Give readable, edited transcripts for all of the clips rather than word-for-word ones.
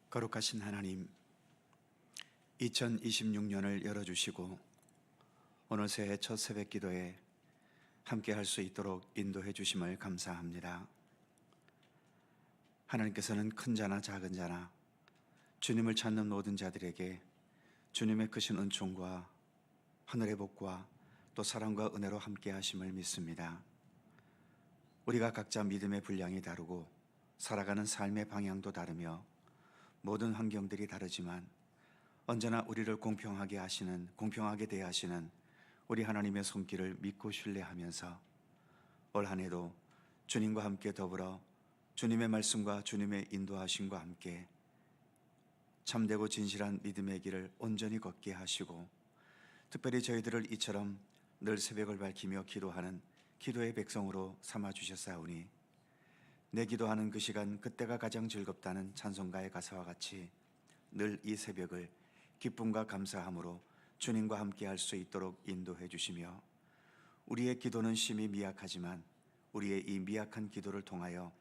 거룩하신 하나님, 2026년을 열어주시고 오늘 새해 첫 새벽 기도에 함께 할 수 있도록 인도해 주심을 감사합니다. 하나님께서는 큰 자나 작은 자나 주님을 찾는 모든 자들에게 주님의 크신 은총과 하늘의 복과 또 사랑과 은혜로 함께 하심을 믿습니다. 우리가 각자 믿음의 분량이 다르고 살아가는 삶의 방향도 다르며 모든 환경들이 다르지만 언제나 우리를 공평하게 대하시는 우리 하나님의 손길을 믿고 신뢰하면서 올 한 해도 주님과 함께 더불어 주님의 말씀과 주님의 인도하심과 함께 참되고 진실한 믿음의 길을 온전히 걷게 하시고, 특별히 저희들을 이처럼 늘 새벽을 밝히며 기도하는 기도의 백성으로 삼아주셨사오니 내 기도하는 그 시간 그때가 가장 즐겁다는 찬송가의 가사와 같이 늘 이 새벽을 기쁨과 감사함으로 주님과 함께 할 수 있도록 인도해 주시며, 우리의 기도는 심히 미약하지만 우리의 이 미약한 기도를 통하여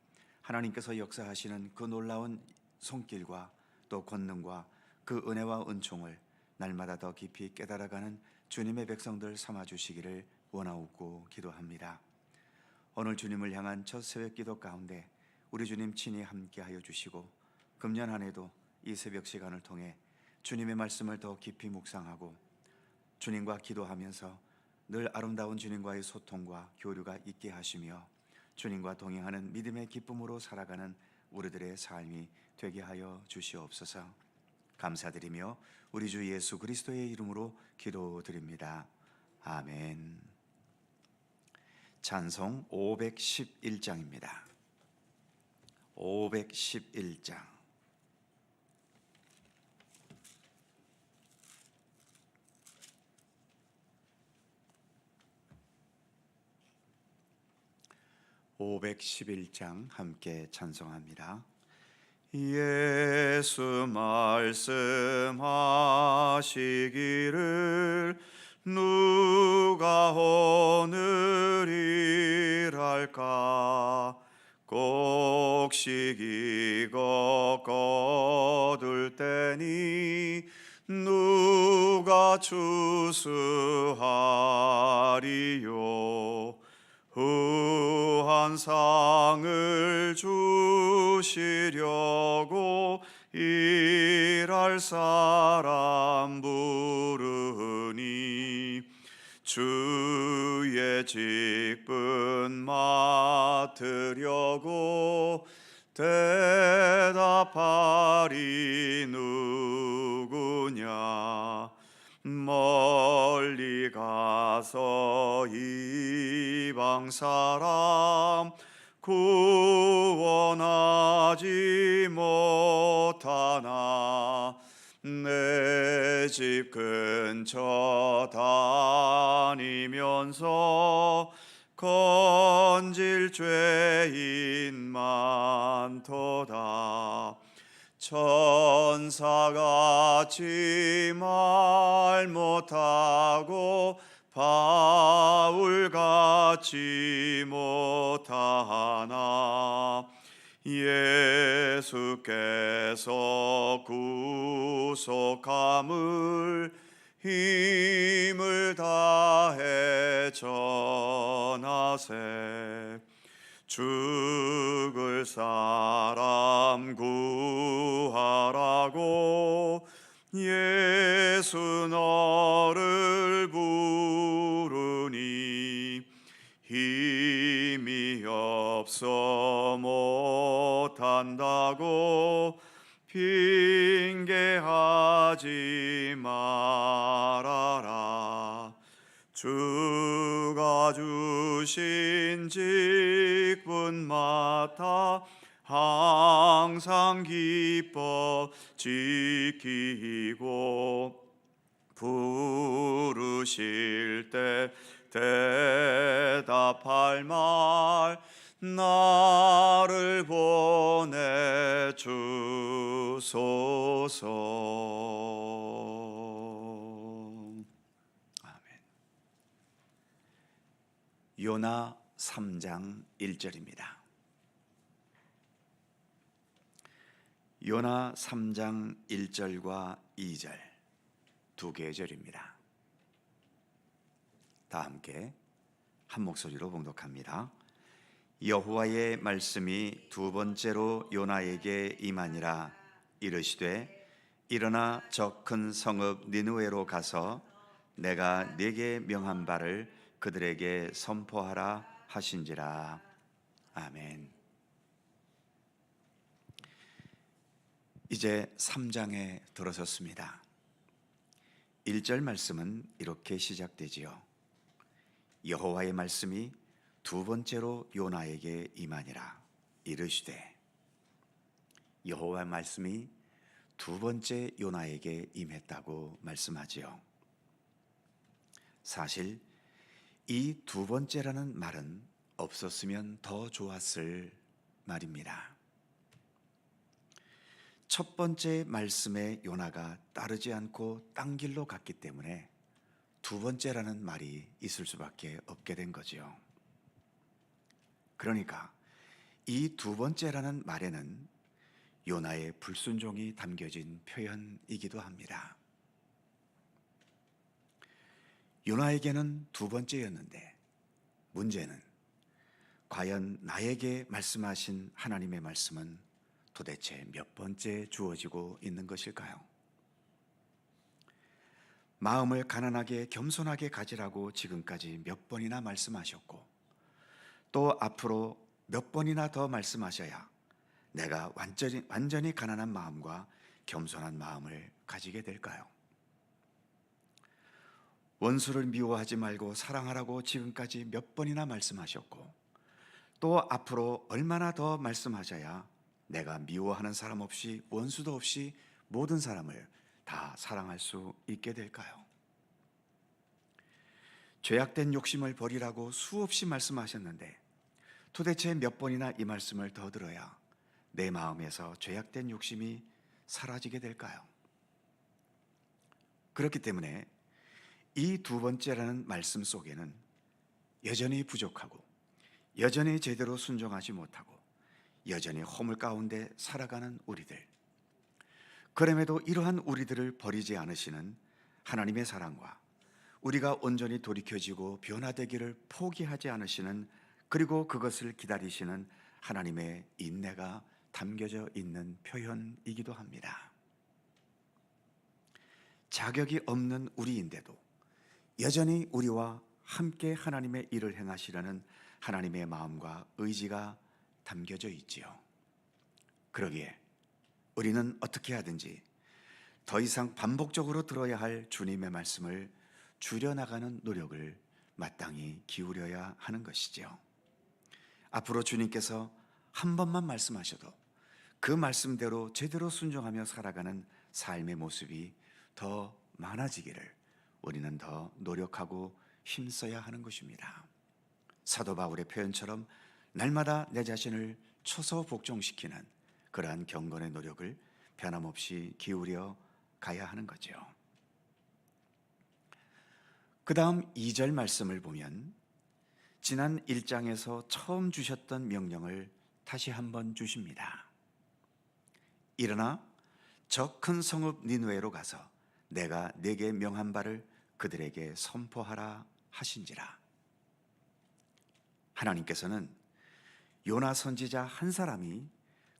하나님께서 역사하시는 그 놀라운 손길과 또 권능과 그 은혜와 은총을 날마다 더 깊이 깨달아가는 주님의 백성들 삼아주시기를 원하옵고 기도합니다. 오늘 주님을 향한 첫 새벽 기도 가운데 우리 주님 친히 함께하여 주시고, 금년 한 해도 이 새벽 시간을 통해 주님의 말씀을 더 깊이 묵상하고 주님과 기도하면서 늘 아름다운 주님과의 소통과 교류가 있게 하시며 주님과 동행하는 믿음의 기쁨으로 살아가는 우리들의 삶이 되게 하여 주시옵소서. 감사드리며 우리 주 예수 그리스도의 이름으로 기도드립니다. 아멘. 찬송 511장입니다. 511장. (511장) 함께 찬송합니다. 예수 말씀하시기를 누가 오늘 일할까, 곡식이고 거둘 때니 누가 추수하리요. 후한 상을 주시려고 일할 사람 부르니 주의 직분 맡으려고 대답하리 누구냐. 멀리 가서 이방 사람 구원하지 못하나 내 집 근처 다니면서 건질 죄인 많도다. 천사같이 말 못하고 바울같이 못하나 예수께서 구속함을 힘을 다해 전하세. 죽을 사람 구하라고 예수 너를 부르니 힘이 없어 못한다고 핑계하지 말아라. 주가 주신 직분 맡아 항상 기뻐 지키고 부르실 때 대답할 말 나를 보내 주소서. 아멘. 요나 3장 1절입니다. 요나 3장 1절과 2절 두 개의 절입니다. 다 함께 한 목소리로 봉독합니다. 여호와의 말씀이 두 번째로 요나에게 임하니라. 이르시되 일어나 저 큰 성읍 니느웨로 가서 내가 네게 명한 바를 그들에게 선포하라 하신지라. 아멘. 이제 3장에 들어섰습니다. 1절 말씀은 이렇게 시작되지요. 여호와의 말씀이 두 번째로 요나에게 임하니라. 이르시되. 여호와의 말씀이 두 번째 요나에게 임했다고 말씀하지요. 사실 이 두 번째라는 말은 없었으면 더 좋았을 말입니다. 첫 번째 말씀에 요나가 따르지 않고 딴 길로 갔기 때문에 두 번째라는 말이 있을 수밖에 없게 된 거지요. 그러니까 이 두 번째라는 말에는 요나의 불순종이 담겨진 표현이기도 합니다. 요나에게는 두 번째였는데 문제는 과연 나에게 말씀하신 하나님의 말씀은 도대체 몇 번째 주어지고 있는 것일까요? 마음을 가난하게 겸손하게 가지라고 지금까지 몇 번이나 말씀하셨고 또 앞으로 몇 번이나 더 말씀하셔야 내가 완전히 가난한 마음과 겸손한 마음을 가지게 될까요? 원수를 미워하지 말고 사랑하라고 지금까지 몇 번이나 말씀하셨고 또 앞으로 얼마나 더 말씀하셔야 내가 미워하는 사람 없이 원수도 없이 모든 사람을 다 사랑할 수 있게 될까요? 죄악된 욕심을 버리라고 수없이 말씀하셨는데 도대체 몇 번이나 이 말씀을 더 들어야 내 마음에서 죄악된 욕심이 사라지게 될까요? 그렇기 때문에 이 두 번째라는 말씀 속에는 여전히 부족하고 여전히 제대로 순종하지 못하고 여전히 허물 가운데 살아가는 우리들, 그럼에도 이러한 우리들을 버리지 않으시는 하나님의 사랑과 우리가 온전히 돌이켜지고 변화되기를 포기하지 않으시는, 그리고 그것을 기다리시는 하나님의 인내가 담겨져 있는 표현이기도 합니다. 자격이 없는 우리인데도 여전히 우리와 함께 하나님의 일을 행하시려는 하나님의 마음과 의지가 담겨져 있지요. 그러기에 우리는 어떻게 하든지 더 이상 반복적으로 들어야 할 주님의 말씀을 줄여나가는 노력을 마땅히 기울여야 하는 것이지요. 앞으로 주님께서 한 번만 말씀하셔도 그 말씀대로 제대로 순종하며 살아가는 삶의 모습이 더 많아지기를 우리는 더 노력하고 힘써야 하는 것입니다. 사도 바울의 표현처럼 날마다 내 자신을 초소 복종시키는 그러한 경건의 노력을 변함없이 기울여 가야 하는 거죠. 그 다음 2절 말씀을 보면 지난 1장에서 처음 주셨던 명령을 다시 한번 주십니다. 일어나 저 큰 성읍 니느웨로 가서 내가 네게 명한 바를 그들에게 선포하라 하신지라. 하나님께서는 요나 선지자 한 사람이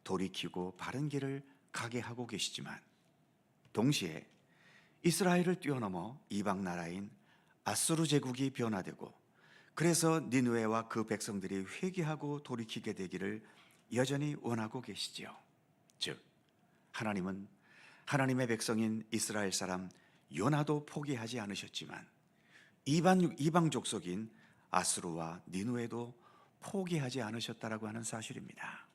돌이키고 바른 길을 가게 하고 계시지만 동시에 이스라엘을 뛰어넘어 이방 나라인 아수르 제국이 변화되고 그래서 니느웨와 그 백성들이 회개하고 돌이키게 되기를 여전히 원하고 계시지요. 즉 하나님은 하나님의 백성인 이스라엘 사람 요나도 포기하지 않으셨지만 이방 족속인 아수르와 니느웨도 포기하지 않으셨다라고 하는 사실입니다.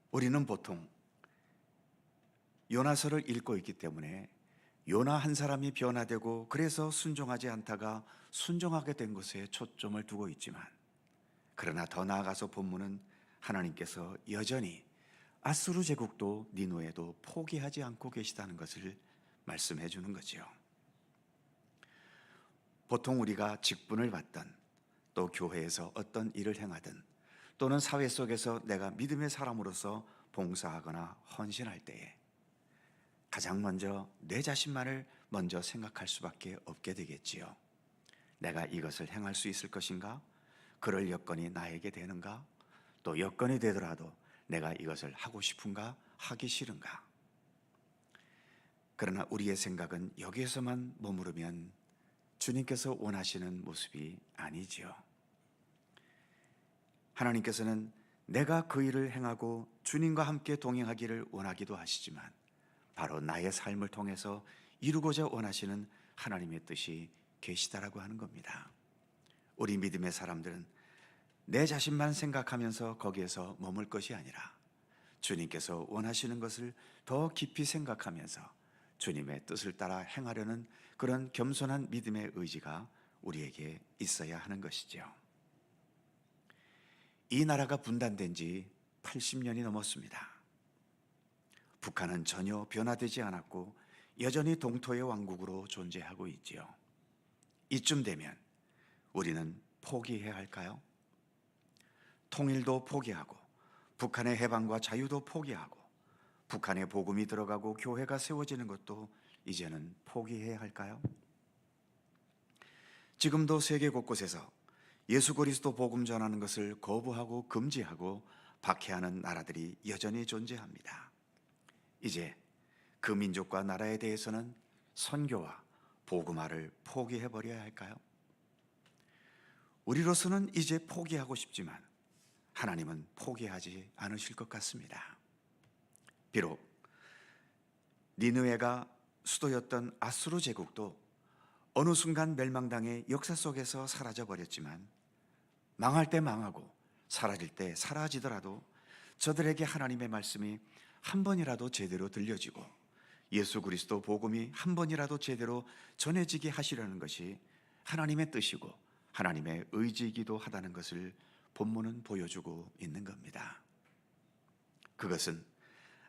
우리는 보통 요나서를 읽고 있기 때문에 요나 한 사람이 변화되고 그래서 순종하지 않다가 순종하게 된 것에 초점을 두고 있지만, 그러나 더 나아가서 본문은 하나님께서 여전히 아수르 제국도 니느웨도 포기하지 않고 계시다는 것을 말씀해 주는 거지요. 보통 우리가 직분을 받든 또 교회에서 어떤 일을 행하든 또는 사회 속에서 내가 믿음의 사람으로서 봉사하거나 헌신할 때에 가장 먼저 내 자신만을 먼저 생각할 수밖에 없게 되겠지요. 내가 이것을 행할 수 있을 것인가? 그럴 여건이 나에게 되는가? 또 여건이 되더라도 내가 이것을 하고 싶은가? 하기 싫은가? 그러나 우리의 생각은 여기에서만 머무르면 주님께서 원하시는 모습이 아니지요. 하나님께서는 내가 그 일을 행하고 주님과 함께 동행하기를 원하기도 하시지만 바로 나의 삶을 통해서 이루고자 원하시는 하나님의 뜻이 계시다라고 하는 겁니다. 우리 믿음의 사람들은 내 자신만 생각하면서 거기에서 머물 것이 아니라 주님께서 원하시는 것을 더 깊이 생각하면서 주님의 뜻을 따라 행하려는 그런 겸손한 믿음의 의지가 우리에게 있어야 하는 것이죠. 이 나라가 분단된 지 80년이 넘었습니다. 북한은 전혀 변화되지 않았고 여전히 동토의 왕국으로 존재하고 있지요. 이쯤 되면 우리는 포기해야 할까요? 통일도 포기하고 북한의 해방과 자유도 포기하고 북한의 복음이 들어가고 교회가 세워지는 것도 이제는 포기해야 할까요? 지금도 세계 곳곳에서 예수 그리스도 복음 전하는 것을 거부하고 금지하고 박해하는 나라들이 여전히 존재합니다. 이제 그 민족과 나라에 대해서는 선교와 복음화를 포기해버려야 할까요? 우리로서는 이제 포기하고 싶지만 하나님은 포기하지 않으실 것 같습니다. 비록 니느웨가 수도였던 아수르 제국도 어느 순간 멸망당해 역사 속에서 사라져버렸지만 망할 때 망하고 사라질 때 사라지더라도 저들에게 하나님의 말씀이 한 번이라도 제대로 들려지고 예수 그리스도 복음이 한 번이라도 제대로 전해지게 하시려는 것이 하나님의 뜻이고 하나님의 의지이기도 하다는 것을 본문은 보여주고 있는 겁니다. 그것은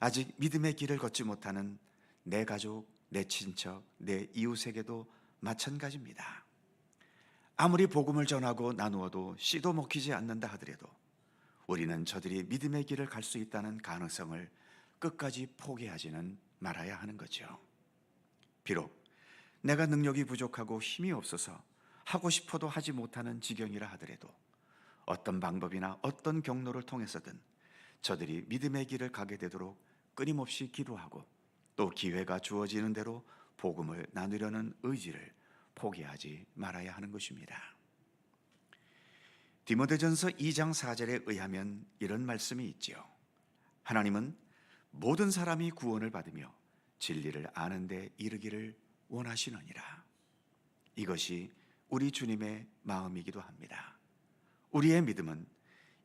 아직 믿음의 길을 걷지 못하는 내 가족, 내 친척, 내 이웃에게도 마찬가지입니다. 아무리 복음을 전하고 나누어도 씨도 먹히지 않는다 하더라도 우리는 저들이 믿음의 길을 갈 수 있다는 가능성을 끝까지 포기하지는 말아야 하는 거죠. 비록 내가 능력이 부족하고 힘이 없어서 하고 싶어도 하지 못하는 지경이라 하더라도 어떤 방법이나 어떤 경로를 통해서든 저들이 믿음의 길을 가게 되도록 끊임없이 기도하고 또 기회가 주어지는 대로 복음을 나누려는 의지를 포기하지 말아야 하는 것입니다. 디모데전서 2장 4절에 의하면 이런 말씀이 있지요. 하나님은 모든 사람이 구원을 받으며 진리를 아는 데 이르기를 원하시느니라. 이것이 우리 주님의 마음이기도 합니다. 우리의 믿음은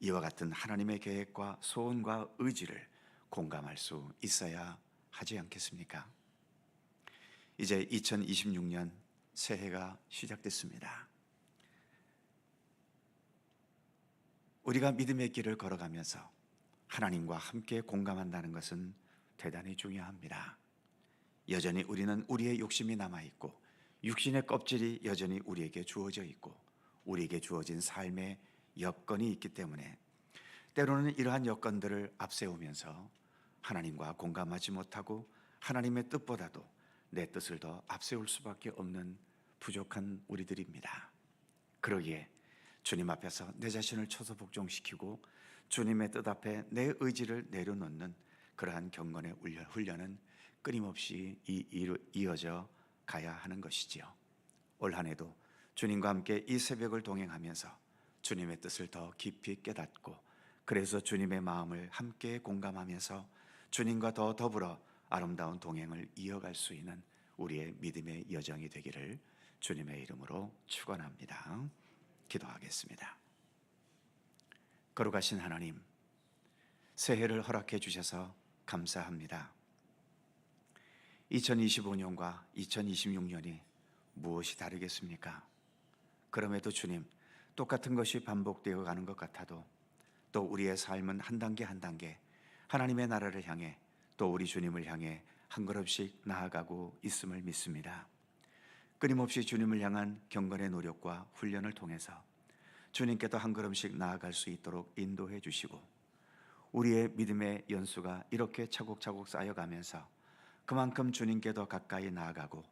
이와 같은 하나님의 계획과 소원과 의지를 공감할 수 있어야 하지 않겠습니까? 이제 2026년 새해가 시작됐습니다. 우리가 믿음의 길을 걸어가면서 하나님과 함께 공감한다는 것은 대단히 중요합니다. 여전히 우리는 우리의 욕심이 남아있고 육신의 껍질이 여전히 우리에게 주어져 있고 우리에게 주어진 삶의 여건이 있기 때문에 때로는 이러한 여건들을 앞세우면서 하나님과 공감하지 못하고 하나님의 뜻보다도 내 뜻을 더 앞세울 수밖에 없는 부족한 우리들입니다. 그러기에 주님 앞에서 내 자신을 처소 복종시키고 주님의 뜻 앞에 내 의지를 내려놓는 그러한 경건의 훈련은 끊임없이 이어져 가야 하는 것이지요. 올 한 해도 주님과 함께 이 새벽을 동행하면서 주님의 뜻을 더 깊이 깨닫고 그래서 주님의 마음을 함께 공감하면서 주님과 더 더불어 아름다운 동행을 이어갈 수 있는 우리의 믿음의 여정이 되기를 주님의 이름으로 축원합니다. 기도하겠습니다. 거룩하신 하나님, 새해를 허락해 주셔서 감사합니다. 2025년과 2026년이 무엇이 다르겠습니까? 그럼에도 주님, 똑같은 것이 반복되어 가는 것 같아도 또 우리의 삶은 한 단계 한 단계 하나님의 나라를 향해 또 우리 주님을 향해 한 걸음씩 나아가고 있음을 믿습니다. 끊임없이 주님을 향한 경건의 노력과 훈련을 통해서 주님께도 한 걸음씩 나아갈 수 있도록 인도해 주시고, 우리의 믿음의 연수가 이렇게 차곡차곡 쌓여가면서 그만큼 주님께 더 가까이 나아가고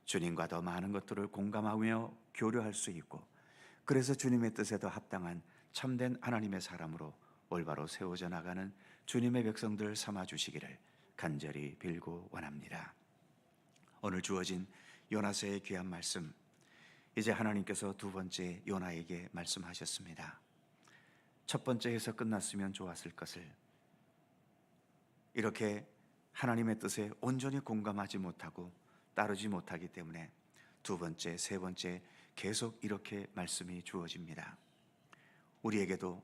주님과 더 많은 것들을 공감하며 교류할 수 있고, 그래서 주님의 뜻에 더 합당한 참된 하나님의 사람으로 올바로 세워져 나가는 주님의 백성들 삼아 주시기를 간절히 빌고 원합니다. 오늘 주어진 요나서의 귀한 말씀, 이제 하나님께서 두 번째 요나에게 말씀하셨습니다. 첫 번째에서 끝났으면 좋았을 것을, 이렇게 하나님의 뜻에 온전히 공감하지 못하고 따르지 못하기 때문에 두 번째, 세 번째 계속 이렇게 말씀이 주어집니다. 우리에게도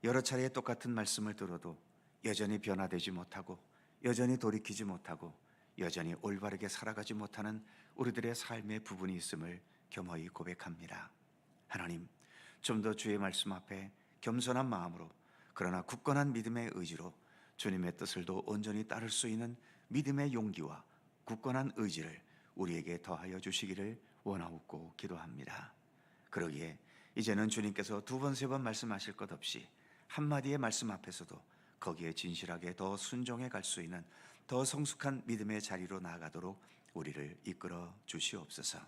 여러 차례 똑같은 말씀을 들어도 여전히 변화되지 못하고 여전히 돌이키지 못하고 여전히 올바르게 살아가지 못하는 우리들의 삶의 부분이 있음을 겸허히 고백합니다. 하나님, 좀 더 주의 말씀 앞에 겸손한 마음으로, 그러나 굳건한 믿음의 의지로 주님의 뜻을 더 온전히 따를 수 있는 믿음의 용기와 굳건한 의지를 우리에게 더하여 주시기를 원하옵고 기도합니다. 그러기에 이제는 주님께서 두 번, 세 번 말씀하실 것 없이 한마디의 말씀 앞에서도 거기에 진실하게 더 순종해 갈 수 있는 더 성숙한 믿음의 자리로 나아가도록 우리를 이끌어 주시옵소서.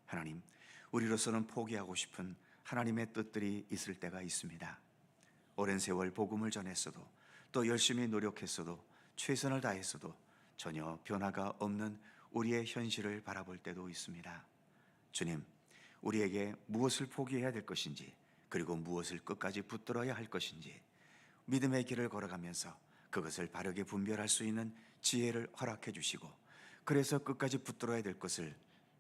하나님, 우리로서는 포기하고 싶은 하나님의 뜻들이 있을 때가 있습니다. 오랜 세월 복음을 전했어도, 또 열심히 노력했어도, 최선을 다했어도 전혀 변화가 없는 우리의 현실을 바라볼 때도 있습니다. 주님, 우리에게 무엇을 포기해야 될 것인지, 그리고 무엇을 끝까지 붙들어야 할 것인지 믿음의 길을 걸어가면서 그것을 바르게 분별할 수 있는 지혜를 허락해 주시고, 그래서 끝까지 붙들어야 될 것을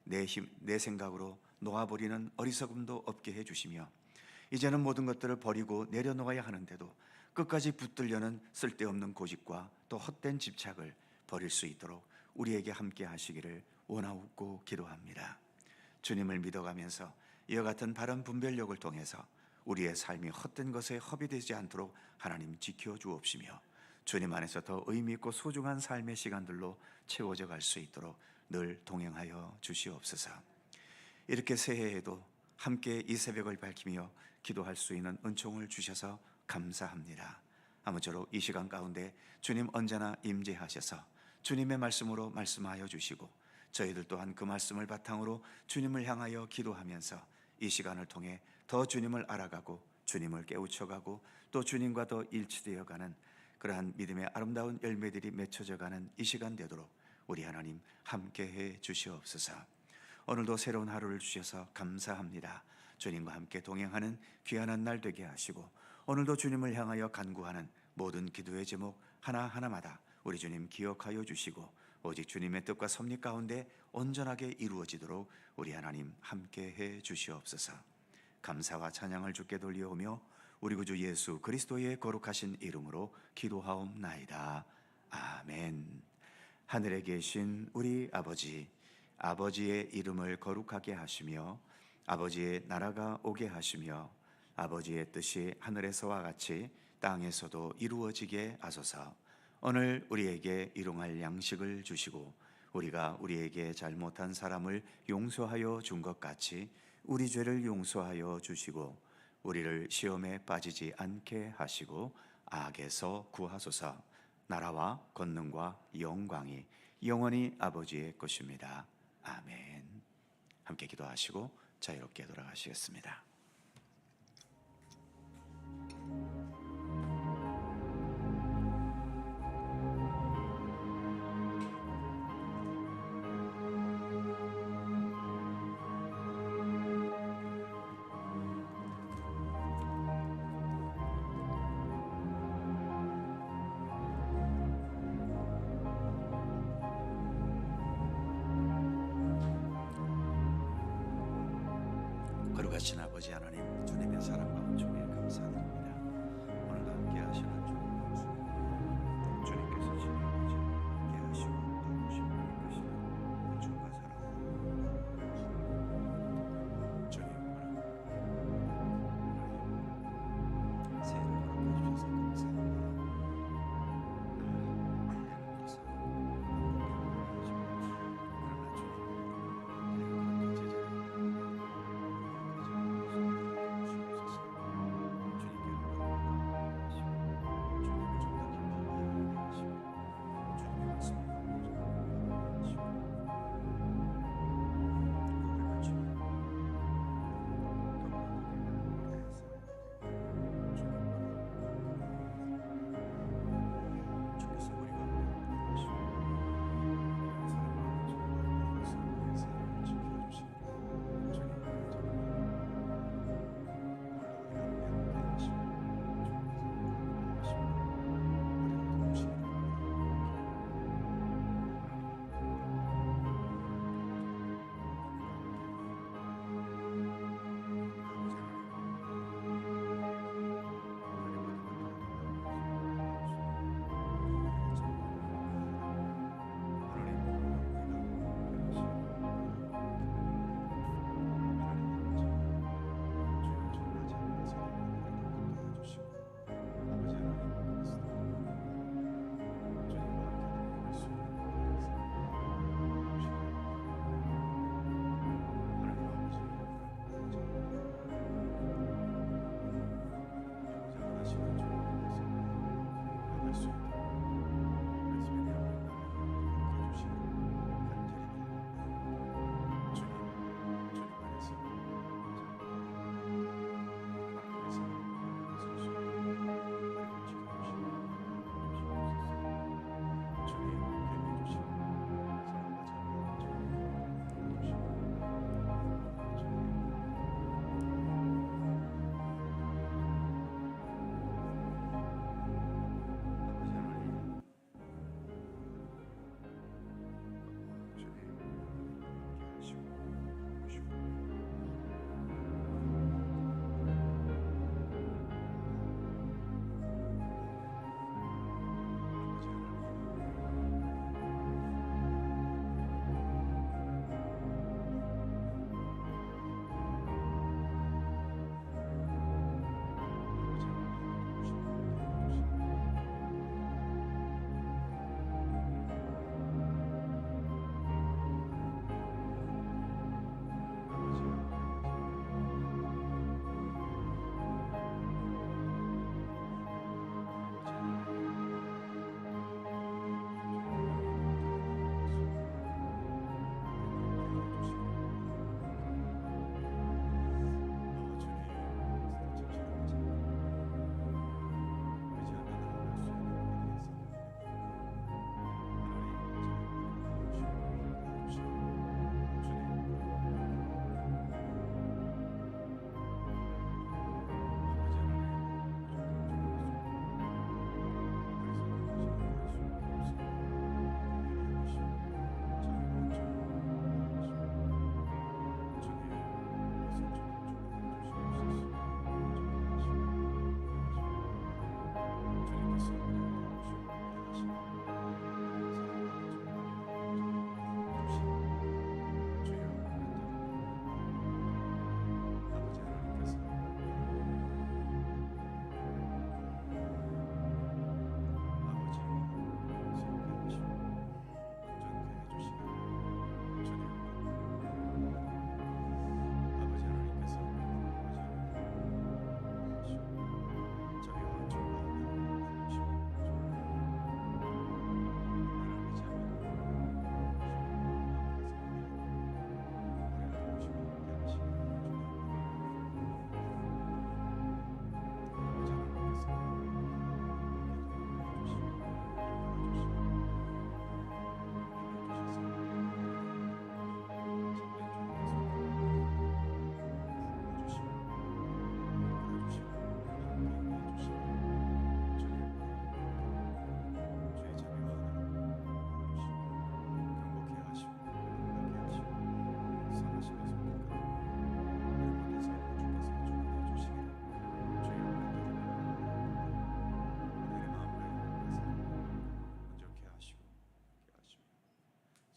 내 생각으로 놓아버리는 어리석음도 없게 해주시며, 이제는 모든 것들을 버리고 내려놓아야 하는데도 끝까지 붙들려는 쓸데없는 고집과 또 헛된 집착을 버릴 수 있도록 우리에게 함께 하시기를 원하옵고 기도합니다. 주님을 믿어가면서 이와 같은 바른 분별력을 통해서 우리의 삶이 헛된 것에 허비되지 않도록 하나님 지켜주옵시며, 주님 안에서 더 의미 있고 소중한 삶의 시간들로 채워져 갈 수 있도록 늘 동행하여 주시옵소서. 이렇게 새해에도 함께 이 새벽을 밝히며 기도할 수 있는 은총을 주셔서 감사합니다. 아무쪼록 이 시간 가운데 주님 언제나 임재하셔서 주님의 말씀으로 말씀하여 주시고, 저희들 또한 그 말씀을 바탕으로 주님을 향하여 기도하면서 이 시간을 통해 더 주님을 알아가고 주님을 깨우쳐가고 또 주님과 더 일치되어가는 그러한 믿음의 아름다운 열매들이 맺혀져가는 이 시간 되도록 우리 하나님 함께해 주시옵소서. 오늘도 새로운 하루를 주셔서 감사합니다. 주님과 함께 동행하는 귀한 날 되게 하시고, 오늘도 주님을 향하여 간구하는 모든 기도의 제목 하나하나마다 우리 주님 기억하여 주시고, 오직 주님의 뜻과 섭리 가운데 온전하게 이루어지도록 우리 하나님 함께해 주시옵소서. 감사와 찬양을 주께 돌려오며 우리 구주 예수 그리스도의 거룩하신 이름으로 기도하옵나이다. 아멘. 하늘에 계신 우리 아버지, 아버지의 이름을 거룩하게 하시며 아버지의 나라가 오게 하시며 아버지의 뜻이 하늘에서와 같이 땅에서도 이루어지게 하소서. 오늘 우리에게 일용할 양식을 주시고, 우리가 우리에게 잘못한 사람을 용서하여 준 것 같이 우리 죄를 용서하여 주시고, 우리를 시험에 빠지지 않게 하시고 악에서 구하소서. 나라와 권능과 영광이 영원히 아버지의 것입니다. 아멘. 함께 기도하시고 자유롭게 돌아가시겠습니다. 거룩하신 아버지 하나님, 주님의 사랑과 은총에 감사드립니다. 오늘도 함께 하시는 주님께서 지금까지 함께 하시고 도우시고 이끄시는 은총과 사랑으로 주님 새해를 허락해 주셔서 감사합니다. 그러나 주님,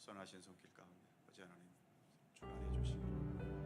선하신 손길 가운데 어제 하나님 주관해 주시고